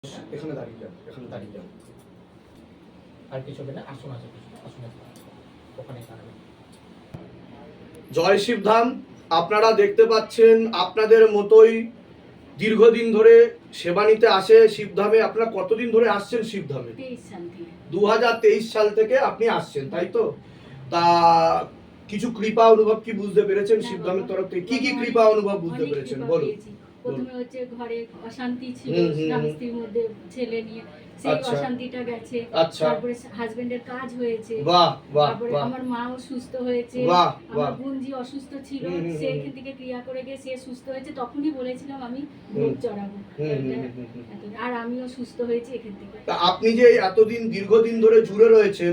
এখানে দাঁড়িয়ে যাও, এখানে দাঁড়িয়ে যাও। আর কিছু হবে না, আসুন আসুন আসুন ওখানে দাঁড়াবেন। জয় শিবধাম। আপনারা দেখতে পাচ্ছেন আপনাদের মতোই দীর্ঘদিন ধরে সেবা নিতে আসে শিবধামে। আপনারা কতদিন ধরে আসছেন শিবধামে? 2023 সাল থেকে আপনি আসছেন, তাই তো? তা কিছু কৃপা অনুভব কি বুঝতে পেরেছেন শিবধামের তরফ থেকে? কি কি কৃপা অনুভব বুঝতে পেরেছেন বলুন। প্রথমে হচ্ছে ঘরে অশান্তি ছিল, স্বামী স্ত্রীর মধ্যে, ছেলে নিয়ে সেই অশান্তিটা গেছে। তারপরে হাজবেন্ডের কাজ হয়েছে। তারপরে আমার মাও সুস্থ হয়েছে। আমার বোনজি অসুস্থ ছিল, সে এখান থেকে ক্রিয়া করে গিয়ে সে সুস্থ হয়েছে। তখনই বলেছিলাম আমি ভোগ চড়াবো, আর আমিও সুস্থ হয়েছি এখান থেকে। আপনি যে এতদিন দীর্ঘদিন ধরে জুড়ে রয়েছেন,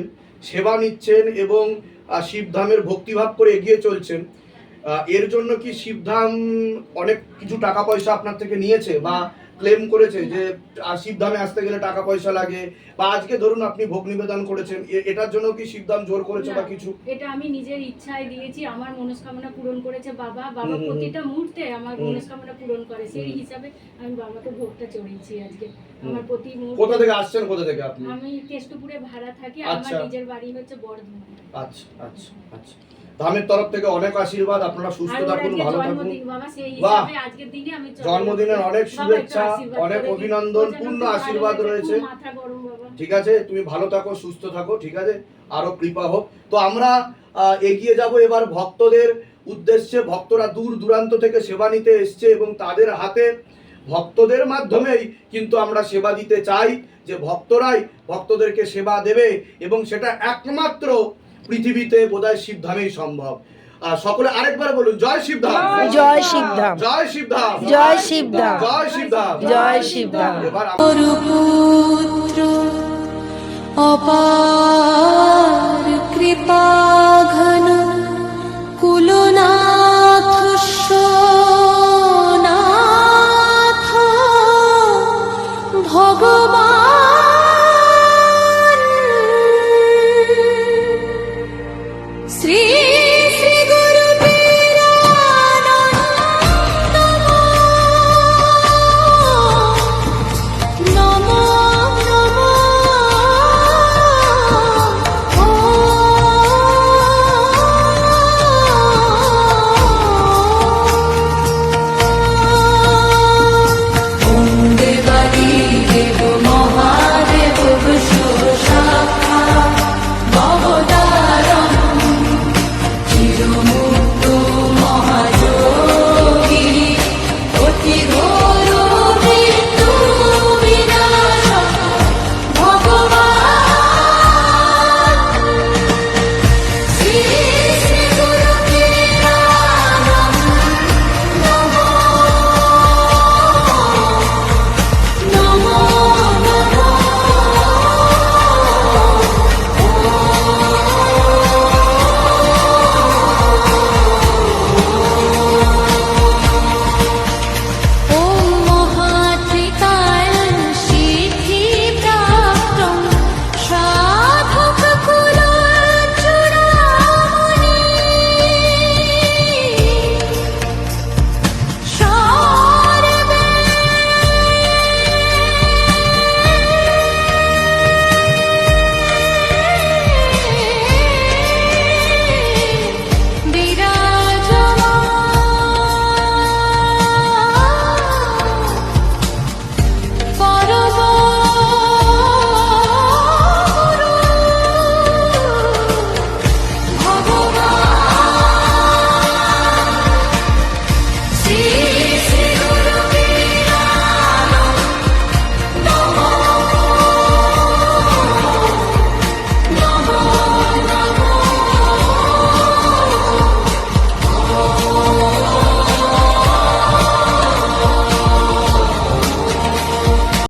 সেবা নিচ্ছেন এবং শিবধামের ভক্তিভাব করে এগিয়ে চলছেন, এর জন্য কি শিবধাম অনেক কিছু টাকা পয়সা আপনার থেকে নিয়েছে বা ক্লেম করেছে যে শিবধামে আসতে গেলে টাকা পয়সা লাগে, বা আজকে ধরুন আপনি ভোগ নিবেদন করেছেন, এটার জন্য কি শিবধাম জোর করেছে বা কিছু? এটা আমি নিজের ইচ্ছায় দিয়েছি, আমার মনস্কামনা পূরণ করেছে বাবা। বাবা প্রতিটা মুহূর্তে আমার মনস্কামনা পূরণ করে, সেই হিসাবে আমি বাবাকে ভোগটা চড়িয়েছি আজকে। আমার প্রতি মুহূর্তে। কোথা থেকে আসছেন, কোথা থেকে আপনি? আমি কেষ্টপুরে ভাড়া থাকি, আমার নিজের বাড়ি হচ্ছে বর্ধমান। আচ্ছা আচ্ছা আচ্ছা। ধামের তরফ থেকে অনেক আশীর্বাদ, আপনারা সুস্থ থাকুন, ভালো থাকুন। বাহ, জন্মদিনের অনেক শুভেচ্ছা, অনেক অভিনন্দন, পূর্ণ আশীর্বাদ রয়েছে। ঠিক আছে, তুমি ভালো থাকো, সুস্থ থাকো, ঠিক আছে, আরো কৃপা হোক। তো আমরা এগিয়ে যাব এবার ভক্তদের উদ্দেশ্যে। ভক্তরা দূর দূরান্ত থেকে সেবা নিতে এসছে এবং তাদের হাতে ভক্তদের মাধ্যমেই কিন্তু আমরা সেবা দিতে চাই, যে ভক্তরাই ভক্তদেরকে সেবা দেবে, এবং সেটা একমাত্র পৃথিবীতে বোধহয় শিবধামেই সম্ভব। সকলে আরেকবার বলুন, জয় শিবধাম, জয় শিবধাম, জয় শিবধাম, জয় শিবধাম, জয় শিবধাম, জয় শিবধাম। এবার পুত্র অপার কৃপা ঘন কুলনাথ সোনাথ ভগবান